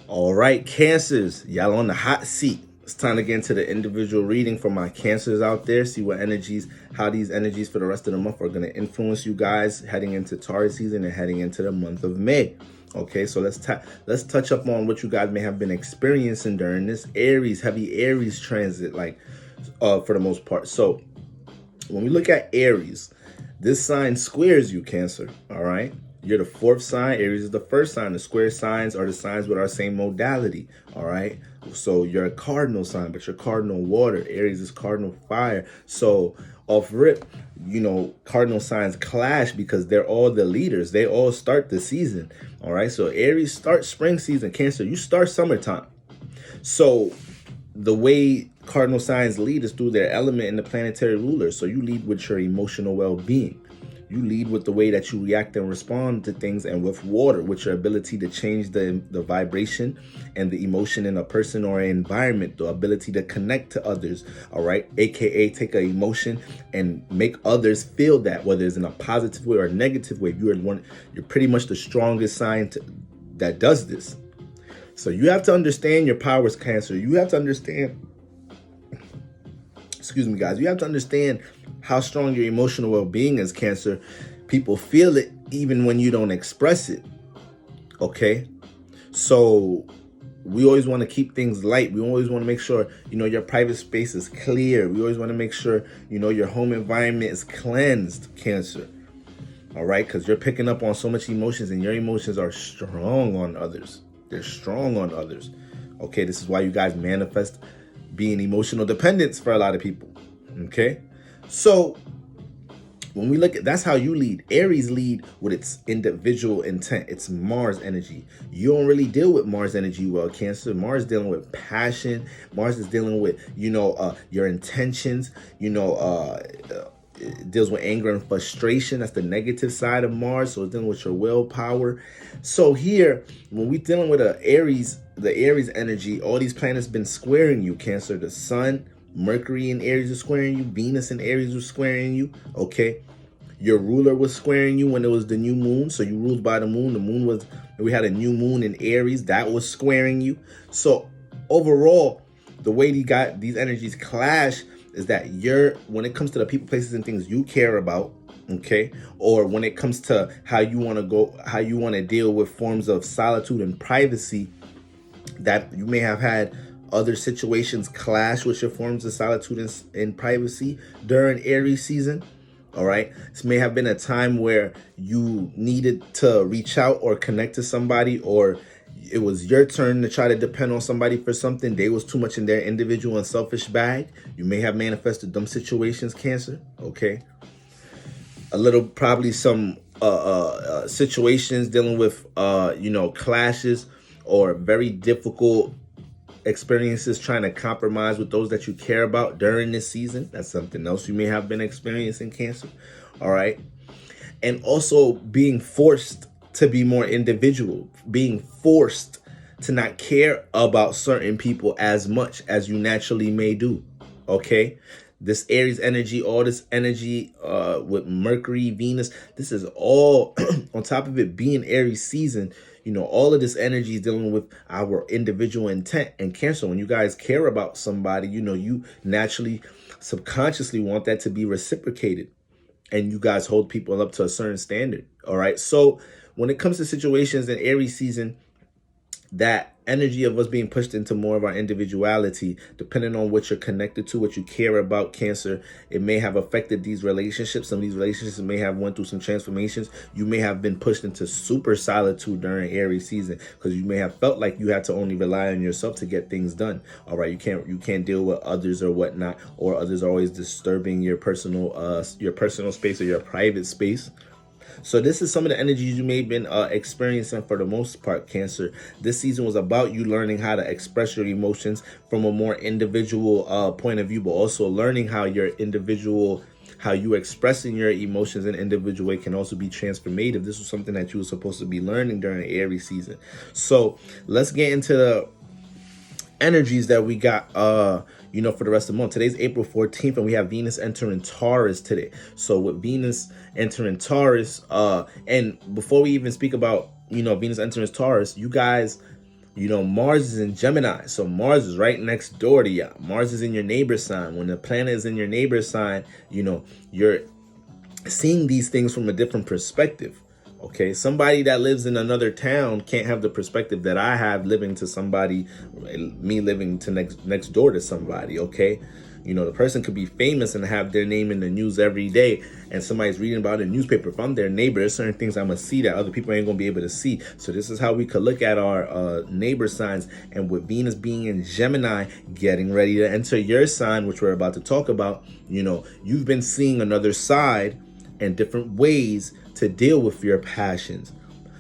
All right, Cancers, y'all on the hot seat. It's time to get into the individual reading for my Cancers out there. See what energies, how these energies for the rest of the month are going to influence you guys heading into Taurus season and heading into the month of May. Okay, so let's touch up on what you guys may have been experiencing during this heavy Aries transit, like for the most part. So when we look at Aries, this sign squares you, Cancer. All right. You're the fourth sign. Aries is the first sign. The square signs are the signs with our same modality. All right. So you're a cardinal sign, but you're cardinal water. Aries is cardinal fire. So off rip, cardinal signs clash because they're all the leaders. They all start the season. All right. So Aries starts spring season. Cancer, you start summertime. So the way cardinal signs lead is through their element and the planetary rulers. So you lead with your emotional well-being. You lead with the way that you react and respond to things, and with water, with your ability to change the vibration and the emotion in a person or an environment, the ability to connect to others, all right? AKA take an emotion and make others feel that, whether it's in a positive way or a negative way. You're pretty much the strongest sign that does this. So you have to understand your powers, Cancer. You have to understand, excuse me, guys. You have to understand how strong your emotional well-being is, Cancer. People feel it even when you don't express it. Okay? So we always want to keep things light. We always want to make sure, your private space is clear. We always want to make sure, your home environment is cleansed, Cancer. All right? Because you're picking up on so much emotions, and your emotions are strong on others. They're strong on others. Okay? This is why you guys manifest being emotional dependence for a lot of people. Okay? So when we look at, that's how you lead. Aries lead with its individual intent. It's Mars energy. You don't really deal with Mars energy well, Cancer. Mars dealing with passion. Mars is dealing with, your intentions. It deals with anger and frustration. That's the negative side of Mars. So it's dealing with your willpower. So here, when we're dealing with the Aries energy, all these planets been squaring you, Cancer. The Sun, Mercury in Aries was squaring you. Venus in Aries was squaring you. Okay. Your ruler was squaring you when it was the new moon. So you ruled by the moon. We had a new moon in Aries. That was squaring you. So overall, the way these energies clash is that when it comes to the people, places, and things you care about, okay, or when it comes to how you want to deal with forms of solitude and privacy, that you may have had other situations clash with your forms of solitude and privacy during Aries season. All right. This may have been a time where you needed to reach out or connect to somebody, or it was your turn to try to depend on somebody for something. They was too much in their individual and selfish bag. You may have manifested them situations, Cancer. Okay. A little, probably some situations dealing with, clashes or very difficult experiences trying to compromise with those that you care about during this season. That's something else you may have been experiencing, Cancer. All right. And also being forced to be more individual, being forced to not care about certain people as much as you naturally may do. Okay. This Aries energy, all this energy with Mercury, Venus, this is all on top of it being Aries season. All of this energy is dealing with our individual intent. And Cancer, when you guys care about somebody, you naturally, subconsciously want that to be reciprocated. And you guys hold people up to a certain standard. All right. So when it comes to situations in Aries season, that energy of us being pushed into more of our individuality, depending on what you're connected to, what you care about, Cancer, it may have affected these relationships. Some of these relationships may have went through some transformations. You may have been pushed into super solitude during Aries season because you may have felt like you had to only rely on yourself to get things done. All right, you can't deal with others or whatnot, or others are always disturbing your personal space or your private space. So this is some of the energies you may have been experiencing for the most part, Cancer. This season was about you learning how to express your emotions from a more individual point of view, but also learning how you expressing your emotions in an individual way can also be transformative. This was something that you were supposed to be learning during Aries season. So let's get into the energies that we got for the rest of the month. Today's April 14th, and we have Venus entering Taurus today. So with Venus entering Taurus, and before we even speak about Venus entering Taurus, you guys You know, Mars is in Gemini, so Mars is right next door to you. Mars is in your neighbor sign. When the planet is in your neighbor sign, you know, you're seeing these things from a different perspective. Okay, somebody that lives in another town can't have the perspective that I have living to somebody, me living to next door to somebody. Okay, you know, the person could be famous and have their name in the news every day, and somebody's reading about it in the newspaper. If I'm their neighbor, there's certain things I'm gonna see that other people ain't gonna be able to see. So this is how we could look at our neighbor signs. And with Venus being in Gemini, getting ready to enter your sign, which we're about to talk about, you know, you've been seeing another side and different ways to deal with your passions,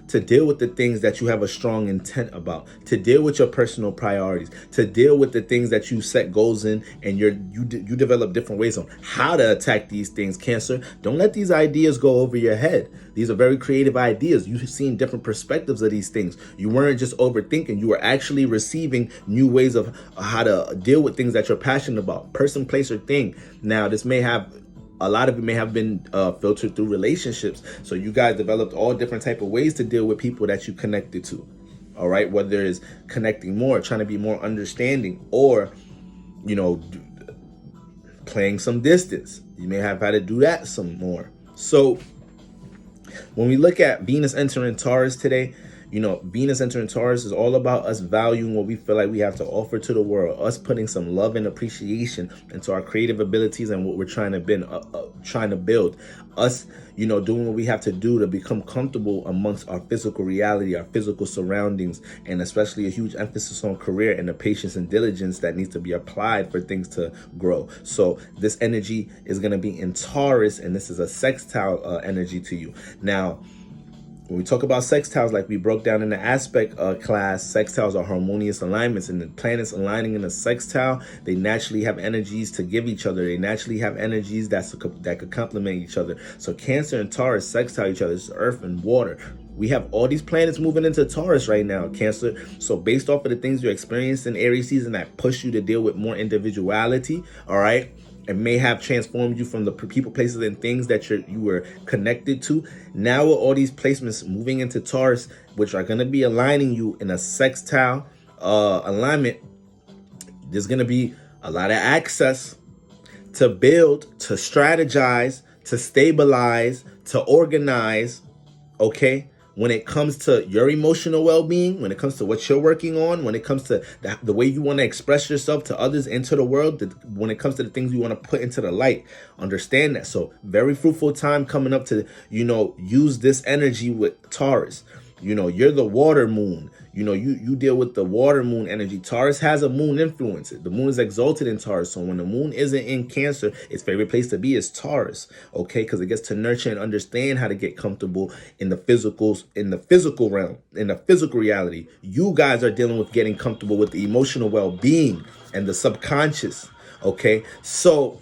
to deal with the things that you have a strong intent about, to deal with your personal priorities, to deal with the things that you set goals in, and you develop different ways on how to attack these things. Cancer, don't let these ideas go over your head. These are very creative ideas. You've seen different perspectives of these things. You weren't just overthinking. You were actually receiving new ways of how to deal with things that you're passionate about, person, place, or thing. Now, this may have a lot of it may have been filtered through relationships. So you guys developed all different type of ways to deal with people that you connected to. All right, whether it's connecting more, trying to be more understanding, or, you know, playing some distance. You may have had to do that some more. So when we look at Venus entering Taurus today, you know, Venus entering Taurus is all about us valuing what we feel like we have to offer to the world, us putting some love and appreciation into our creative abilities and what we're trying to build, us, you know, doing what we have to do to become comfortable amongst our physical reality, our physical surroundings, and especially a huge emphasis on career and the patience and diligence that needs to be applied for things to grow. So this energy is going to be in Taurus, and this is a sextile energy to you. Now, when we talk about sextiles, like we broke down in the aspect class, sextiles are harmonious alignments, and the planets aligning in a sextile, they naturally have energies to give each other. They naturally have energies that could complement each other. So Cancer and Taurus sextile each other. It's earth and water. We have all these planets moving into Taurus right now, Cancer. So based off of the things you experienced in Aries season that push you to deal with more individuality, all right, it may have transformed you from the people, places, and things that you were connected to. Now with all these placements moving into Taurus, which are going to be aligning you in a sextile alignment, there's going to be a lot of access to build, to strategize, to stabilize, to organize, okay? When it comes to your emotional well-being, when it comes to what you're working on, when it comes to the way you want to express yourself to others, into the world, when it comes to the things you want to put into the light, understand that. So very fruitful time coming up to, you know, use this energy with Taurus. You know, you're the water moon. You know, you deal with the water moon energy. Taurus has a moon influence. The moon is exalted in Taurus. So when the moon isn't in Cancer, its favorite place to be is Taurus. Okay, because it gets to nurture and understand how to get comfortable in the physical realm, in the physical reality. You guys are dealing with getting comfortable with the emotional well-being and the subconscious. Okay, so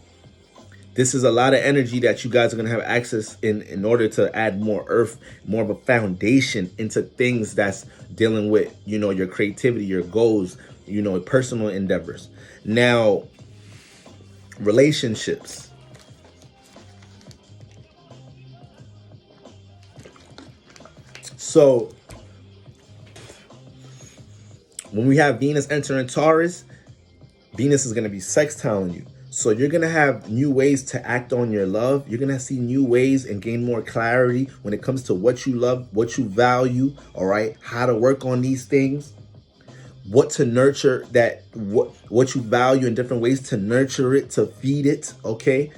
this is a lot of energy that you guys are going to have access in order to add more earth, more of a foundation into things that's dealing with, you know, your creativity, your goals, you know, personal endeavors. Now, relationships. So when we have Venus entering Taurus, Venus is going to be sextiling you. So you're going to have new ways to act on your love. You're going to see new ways and gain more clarity when it comes to what you love, what you value, all right? How to work on these things, what to nurture, that what you value in different ways to nurture it, to feed it, okay?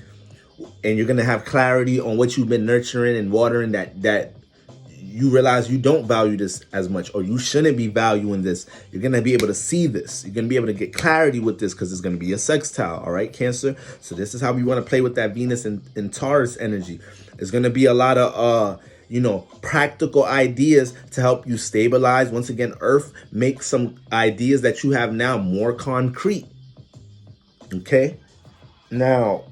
And you're going to have clarity on what you've been nurturing and watering that you realize you don't value this as much, or you shouldn't be valuing this. You're going to be able to see this. You're going to be able to get clarity with this because it's going to be a sextile. All right, Cancer. So this is how we want to play with that Venus and Taurus energy. There's going to be a lot of, you know, practical ideas to help you stabilize. Once again, Earth, make some ideas that you have now more concrete. Okay. Now,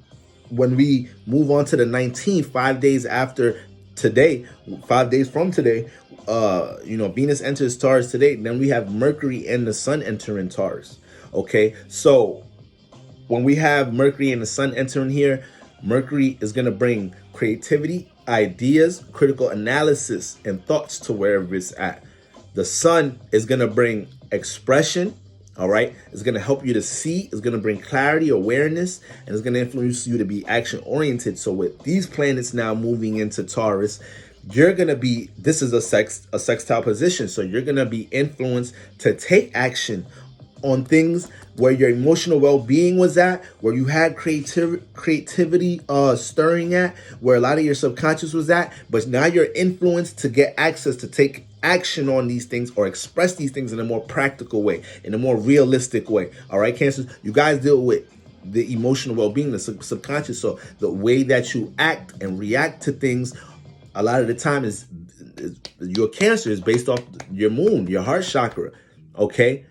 when we move on to the 19th, 5 days after today, 5 days from today, you know, Venus enters Taurus today. Then we have Mercury and the Sun entering Taurus. Okay, so when we have Mercury and the Sun entering here, Mercury is going to bring creativity, ideas, critical analysis, and thoughts to wherever it's at. The Sun is going to bring expression. All right, it's going to help you to see, it's going to bring clarity, awareness, and it's going to influence you to be action oriented. So with these planets now moving into Taurus, you're going to be, this is a sextile position, so you're going to be influenced to take action on things where your emotional well-being was at, where you had creativity stirring at, where a lot of your subconscious was at, but now you're influenced to get access to take action on these things or express these things in a more practical way, in a more realistic way. All right, Cancers, you guys deal with the emotional well-being, the subconscious. So the way that you act and react to things a lot of the time is your Cancer is based off your moon, your heart chakra. Okay,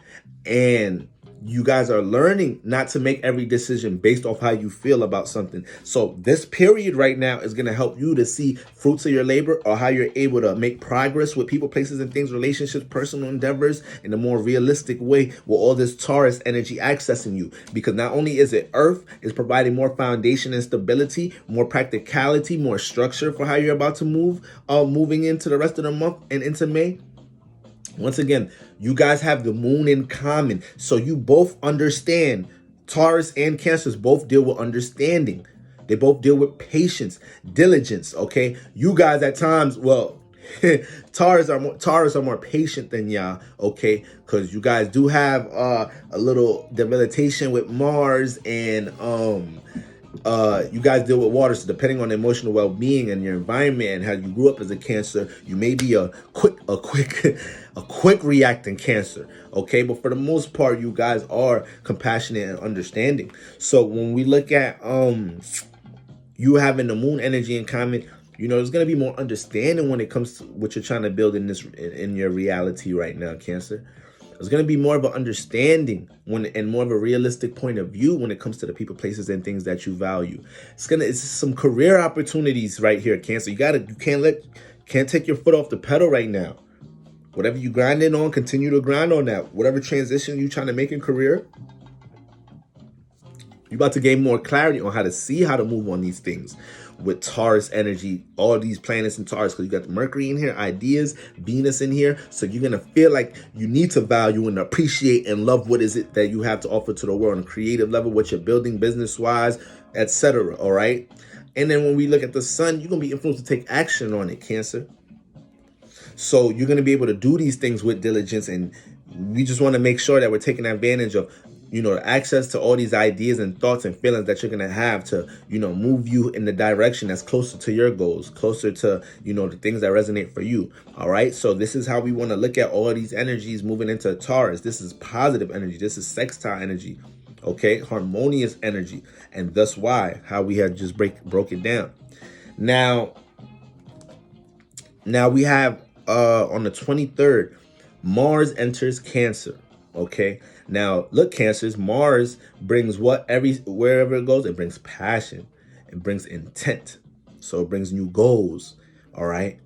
and you guys are learning not to make every decision based off how you feel about something. So this period right now is going to help you to see fruits of your labor, or how you're able to make progress with people, places, and things, relationships, personal endeavors in a more realistic way with all this Taurus energy accessing you. Because not only is it Earth, is providing more foundation and stability, more practicality, more structure for how you're about to moving into the rest of the month and into May. Once again, you guys have the moon in common. So you both understand. Taurus and Cancers both deal with understanding. They both deal with patience, diligence, okay? You guys at times, well, Taurus are more patient than y'all, okay? Because you guys do have a little debilitation with Mars, and you guys deal with water. So depending on emotional well-being and your environment and how you grew up as a Cancer, you may be a quick reacting Cancer, okay? But for the most part, you guys are compassionate and understanding. So when we look at you having the moon energy in common, you know, there's going to be more understanding when it comes to what you're trying to build in your reality right now, Cancer. There's going to be more of an understanding and more of a realistic point of view when it comes to the people, places, and things that you value. It's some career opportunities right here, Cancer. You can't take your foot off the pedal right now. Whatever you grinding on, continue to grind on that. Whatever transition you're trying to make in career, you're about to gain more clarity on how to see how to move on these things with Taurus energy, all these planets in Taurus, because you got the Mercury in here, ideas, Venus in here. So you're going to feel like you need to value and appreciate and love what is it that you have to offer to the world on a creative level, what you're building business-wise, etc. All right? And then when we look at the sun, you're going to be influenced to take action on it, Cancer. So you're going to be able to do these things with diligence, and we just want to make sure that we're taking advantage of, you know, access to all these ideas and thoughts and feelings that you're going to have to, you know, move you in the direction that's closer to your goals, closer to, you know, the things that resonate for you. All right. So this is how we want to look at all these energies moving into Taurus. This is positive energy. This is sextile energy. Okay. Harmonious energy. And thus why, how we had just broke it down. Now we have on the 23rd, Mars enters Cancer. Okay. Now, look, Cancers, Mars brings wherever it goes, it brings passion. It brings intent. So it brings new goals. All right.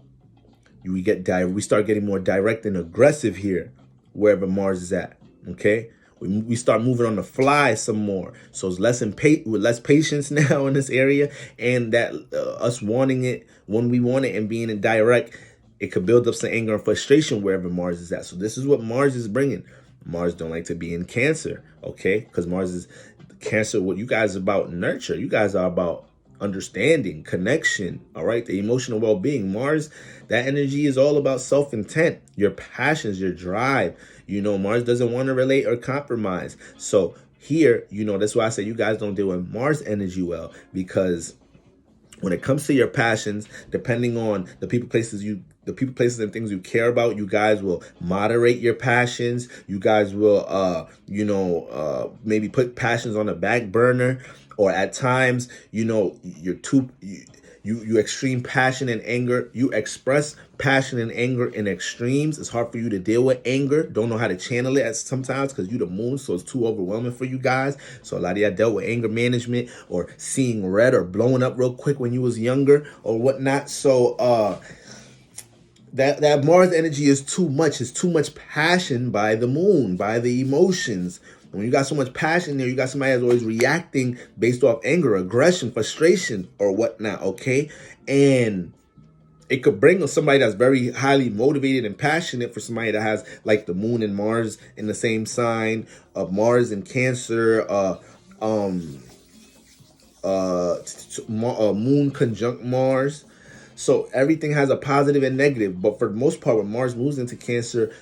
We start getting more direct and aggressive here, wherever Mars is at. Okay. We start moving on the fly some more. So it's with less patience now in this area, and that us wanting it when we want it and being in direct, it could build up some anger and frustration wherever Mars is at. So this is what Mars is bringing. Mars don't like to be in Cancer, okay? Because Mars is Cancer. What you guys are about nurture. You guys are about understanding, connection, all right? The emotional well-being. Mars, that energy is all about self-intent, your passions, your drive. You know, Mars doesn't want to relate or compromise. So here, you know, that's why I say you guys don't deal with Mars energy well, because when it comes to your passions, depending on the people, places, and things you care about, you guys will moderate your passions. You guys will, maybe put passions on the back burner, or at times, you know, you extreme passion and anger. You express passion and anger in extremes. It's hard for you to deal with anger. Don't know how to channel it at sometimes because you the moon, so it's too overwhelming for you guys. So a lot of y'all dealt with anger management or seeing red or blowing up real quick when you was younger or whatnot. So that Mars energy is too much. It's too much passion by the moon, by the emotions. When you got so much passion there, you got somebody that's always reacting based off anger, aggression, frustration, or whatnot, okay? And it could bring somebody that's very highly motivated and passionate, for somebody that has like the moon and Mars in the same sign, of Mars and Cancer, moon conjunct Mars. So everything has a positive and negative, but for the most part, when Mars moves into Cancer,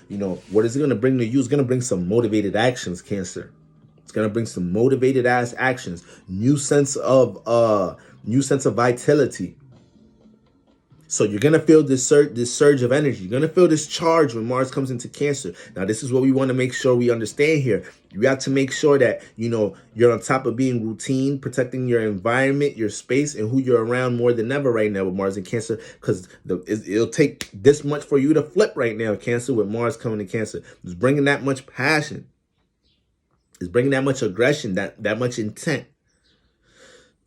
what is it going to bring to you? It's going to bring some motivated actions, Cancer. It's going to bring some motivated ass actions, new sense of vitality. So you're going to feel this surge of energy. You're going to feel this charge when Mars comes into Cancer. Now, this is what we want to make sure we understand here. You have to make sure that, you're on top of being routine, protecting your environment, your space, and who you're around more than ever right now with Mars and Cancer, because it'll take this much for you to flip right now, Cancer, with Mars coming to Cancer. It's bringing that much passion. It's bringing that much aggression, that much intent.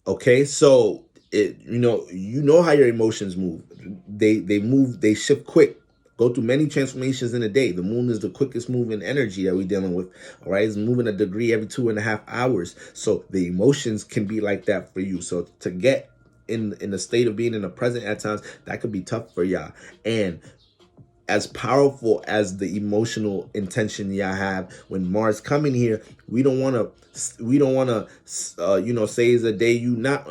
Okay, so you know how your emotions move. They shift quick. Go through many transformations in a day. The moon is the quickest moving energy that we're dealing with. All right, it's moving a degree every 2.5 hours. So the emotions can be like that for you. So to get in the state of being in the present at times, that could be tough for y'all. And as powerful as the emotional intention y'all have, when Mars coming here, we don't want to say it's a day you not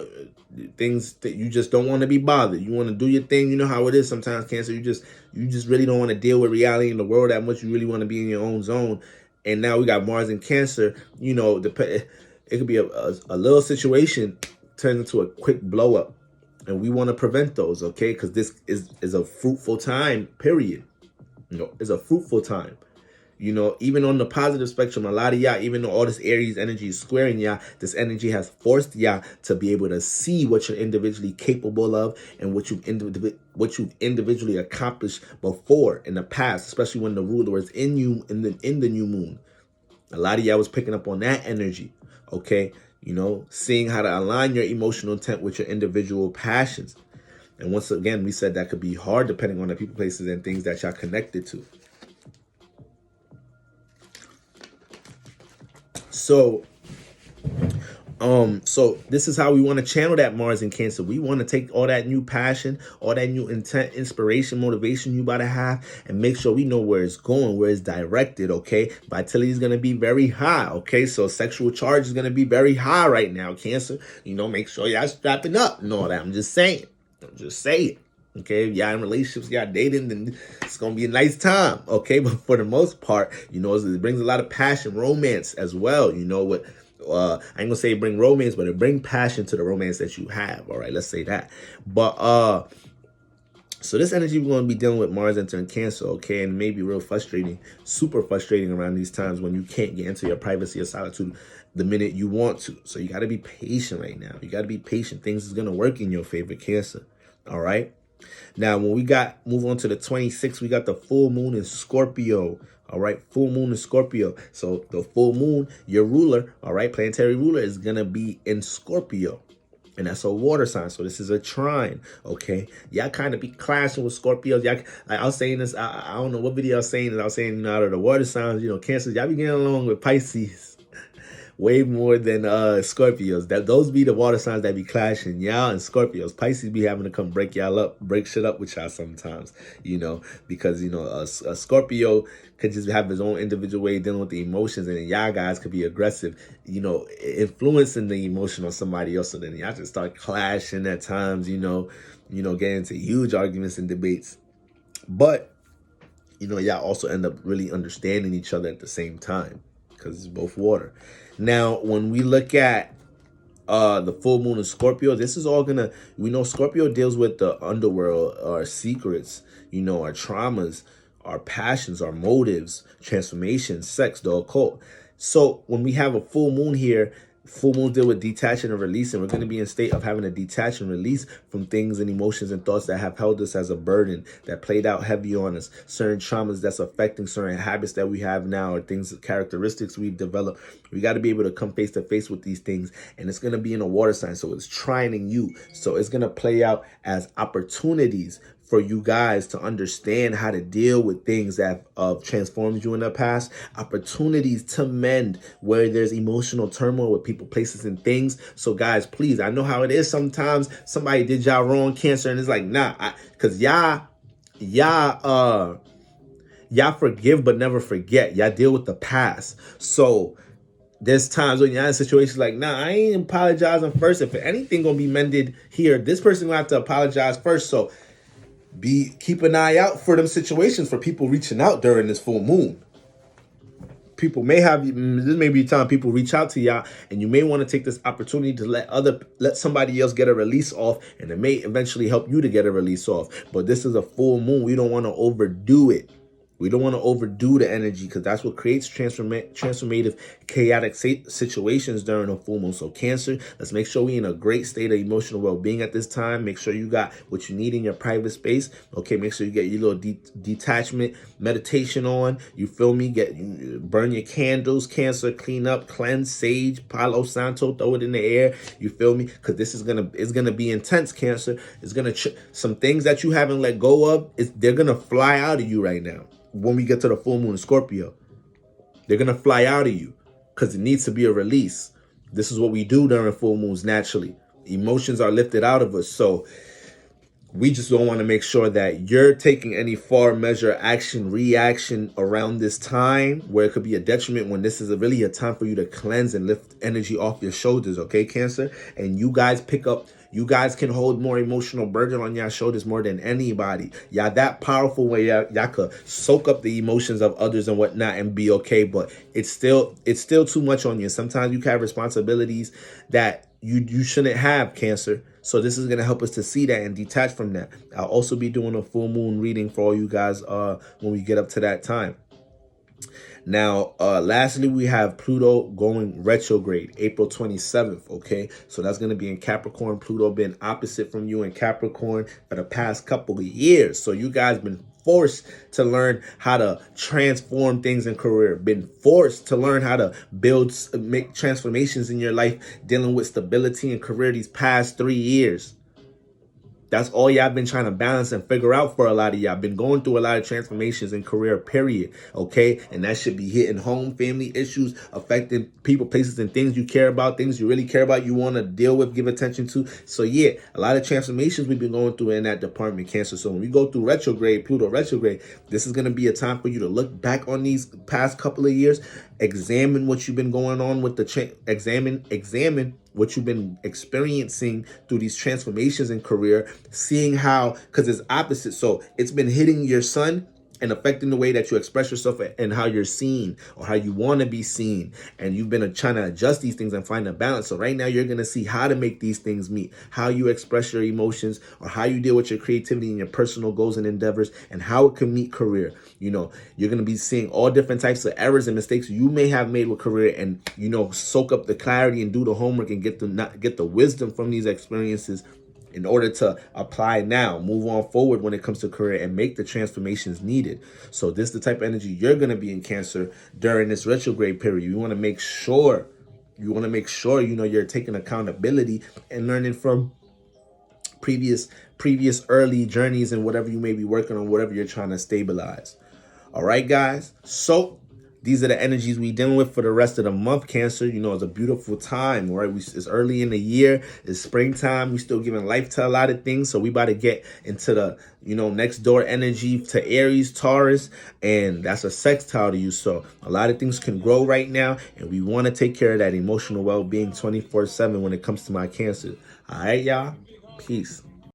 things that you just don't want to be bothered. You want to do your thing. You know how it is sometimes, Cancer. You just really don't want to deal with reality in the world that much. You really want to be in your own zone. And now we got Mars and Cancer. It could be a little situation turns into a quick blow up. And we want to prevent those, okay? Because this is a fruitful time, period. It's a fruitful time. Even on the positive spectrum, a lot of y'all, even though all this Aries energy is squaring y'all, this energy has forced y'all to be able to see what you're individually capable of and what you've individually accomplished before in the past, especially when the ruler is in you in the new moon. A lot of y'all was picking up on that energy, okay? Seeing how to align your emotional intent with your individual passions. And once again, we said that could be hard depending on the people, places, and things that y'all connected to. So this is how we want to channel that Mars in Cancer. We want to take all that new passion, all that new intent, inspiration, motivation you about to have, and make sure we know where it's going, where it's directed, okay? Vitality is going to be very high, okay? So sexual charge is going to be very high right now, Cancer. Make sure y'all strapping up and all that. I'm just saying. Okay, if y'all in relationships, y'all dating, then it's going to be a nice time, okay? But for the most part, it brings a lot of passion, romance as well, I ain't gonna say bring romance, but it bring passion to the romance that you have, all right? Let's say that. But, so this energy we're going to be dealing with Mars entering Cancer, okay? And it may be real frustrating, super frustrating around these times when you can't get into your privacy or solitude the minute you want to. So you got to be patient right now. You got to be patient. Things is going to work in your favor, Cancer, all right? Now, when we move on to the 26th, we got the full moon in Scorpio. All right, full moon in Scorpio. So the full moon, your ruler, all right, planetary ruler is going to be in Scorpio. And that's a water sign. So this is a trine, okay? Y'all kind of be clashing with Scorpios. I was saying this, I don't know what video I was saying. I was saying, out of the water signs, Cancer, y'all be getting along with Pisces way more than Scorpios. Those be the water signs that be clashing. Y'all and Scorpios. Pisces be having to come break y'all up, break shit up with y'all sometimes, because a Scorpio could just have his own individual way of dealing with the emotions, and then y'all guys could be aggressive, influencing the emotion on somebody else. So then y'all just start clashing at times, getting into huge arguments and debates. But y'all also end up really understanding each other at the same time, because it's both water. Now, when we look at the full moon in Scorpio, this is all we know Scorpio deals with the underworld, our secrets, our traumas, our passions, our motives, transformation, sex, the occult. So when we have a full moon here, full moons deal with detaching and releasing. We're going to be in a state of having to detach and release from things and emotions and thoughts that have held us as a burden, that played out heavy on us, certain traumas that's affecting certain habits that we have now, or things, characteristics we've developed. We got to be able to come face to face with these things, and it's going to be in a water sign, so it's trining you. So it's going to play out as opportunities for you guys to understand how to deal with things that have transformed you in the past, opportunities to mend where there's emotional turmoil with people, places, and things. So guys, please, I know how it is sometimes. Somebody did y'all wrong, Cancer, and it's like, nah, because y'all forgive but never forget. Y'all deal with the past. So there's times when you're in situations like, nah, I ain't apologizing first. If anything gonna be mended here, this person gonna have to apologize first. So keep an eye out for them situations, for people reaching out during this full moon. People may have, this may be a time people reach out to y'all, and you may want to take this opportunity to let somebody else get a release off, and it may eventually help you to get a release off. But this is a full moon. We don't want to overdo it. We don't want to overdo the energy, because that's what creates transformative, chaotic situations during a full moon. So Cancer, let's make sure we're in a great state of emotional well-being at this time. Make sure you got what you need in your private space. Okay, make sure you get your little detachment meditation on. You feel me? Burn your candles, Cancer. Clean up, cleanse, sage, Palo Santo. Throw it in the air. You feel me? Because this is gonna be intense, Cancer. It's gonna some things that you haven't let go of. They're gonna fly out of you right now. When we get to the full moon in Scorpio, they're going to fly out of you because it needs to be a release. This is what we do during full moons naturally. Emotions are lifted out of us. So we just don't want to make sure that you're taking any far measure action, reaction around this time where it could be a detriment, when this is really a time for you to cleanse and lift energy off your shoulders. Okay, Cancer? And you guys you guys can hold more emotional burden on your shoulders more than anybody. Y'all that powerful where y'all could soak up the emotions of others and whatnot and be okay. But it's still too much on you. Sometimes you have responsibilities that you shouldn't have, Cancer. So this is going to help us to see that and detach from that. I'll also be doing a full moon reading for all you guys when we get up to that time. Now, lastly, we have Pluto going retrograde April 27th. Okay, so that's going to be in Capricorn. Pluto been opposite from you in Capricorn for the past couple of years. So you guys been forced to learn how to transform things in career, been forced to learn how to make transformations in your life, dealing with stability in career these past 3 years. That's all y'all been trying to balance and figure out for a lot of y'all. Been going through a lot of transformations in career, period. Okay? And that should be hitting home, family issues, affecting people, places, and things you care about, things you really care about, you want to deal with, give attention to. So yeah, a lot of transformations we've been going through in that department, Cancer. So when we go through retrograde, Pluto retrograde, this is going to be a time for you to look back on these past couple of years, examine what you've been going on with examine what you've been experiencing through these transformations in career, seeing how, because it's opposite. So it's been hitting your sun and affecting the way that you express yourself and how you're seen or how you want to be seen. And you've been trying to adjust these things and find a balance. So right now you're going to see how to make these things meet, how you express your emotions or how you deal with your creativity and your personal goals and endeavors, and how it can meet career. You know, you're going to be seeing all different types of errors and mistakes you may have made with career, and, you know, soak up the clarity and do the homework and get the wisdom from these experiences in order to apply now, move on forward when it comes to career and make the transformations needed. So this is the type of energy you're going to be in, Cancer, during this retrograde period. You want to make sure, you know, you're taking accountability and learning from previous early journeys and whatever you may be working on, whatever you're trying to stabilize. All right, guys. So these are the energies we dealing with for the rest of the month, Cancer. You know, it's a beautiful time, right? It's early in the year. It's springtime. We still giving life to a lot of things. So we about to get into the, you know, next door energy to Aries, Taurus, and that's a sextile to you. So a lot of things can grow right now, and we want to take care of that emotional well-being 24/7 when it comes to my Cancer. All right, y'all. Peace.